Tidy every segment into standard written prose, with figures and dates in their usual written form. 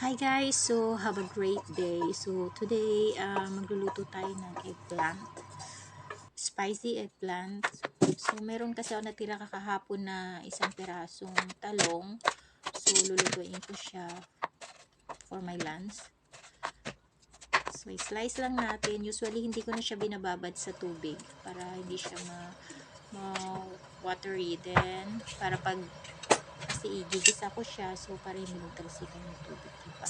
Hi guys, so have a great day. So today magluluto tayo ng eggplant, spicy eggplant. So meron kasi ako natira kakahapon na isang pirasong talong, so lulutuin ko siya for my lunch. So i-slice lang natin. Usually hindi ko na siya binababad sa tubig para hindi siya watery. Then para pag kasi igigisa ko siya, so para hindi magtalsikan yung tubig, diba?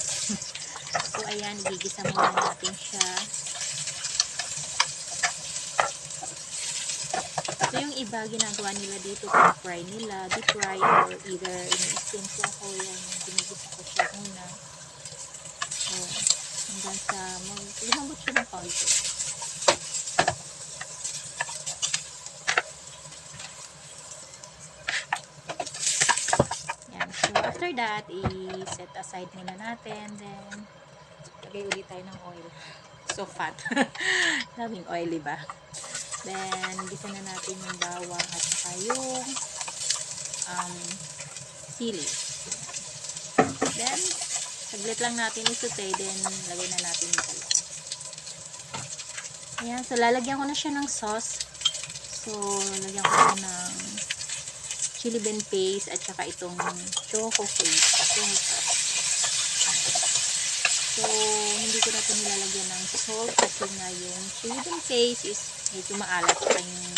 So ayan, igigisa muna natin siya. So yung iba, ginagawa nila dito, fry nila, deep fry, or either ini-steam ko ako, yan, ginigisa ko siya muna. So, hanggang sa lumambot siya ng konti. Yan. So, after that, i-set aside muna natin. Then, lagay ulit tayo ng oil. So fat. Daming oily ba? Then, gisa na natin yung bawang at saka yung sili. Then, saglit lang natin i-saute. Then, lagay na natin yung talong. Ayan. So, lalagyan ko na siya ng sauce. So, lagyan ko siya ng chili bean paste at saka itong choco paste. So, hindi ko na ito nilalagyan ng salt kasi nga yung chili bean paste is medyo maalat pa yung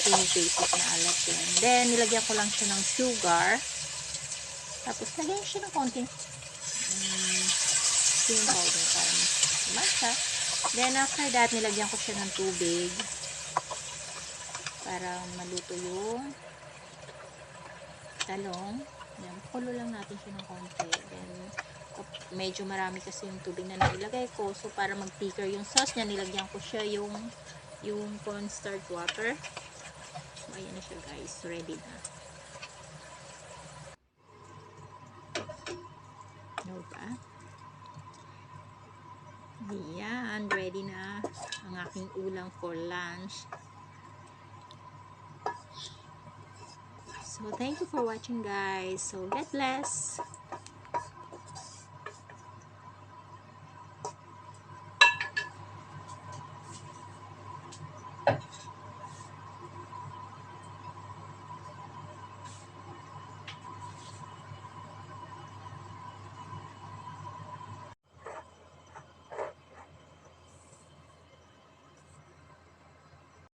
chili paste is maalat yun. Then, nilagyan ko lang siya ng sugar. Tapos, lagyan ko siya ng konting cream powder para masa. Then, after that, nilagyan ko siya ng tubig para maluto yung talong. Yan, kulo lang natin siya ng konti. Then, medyo marami kasi yung tubig na nilagay ko. So, para mag-thicker yung sauce niya, nilagyan ko siya yung cornstarch water. So, ayan na siya guys. Ready na. No ba? Ayan. Ready na ang aking ulam for lunch. So, thank you for watching guys. So, God bless.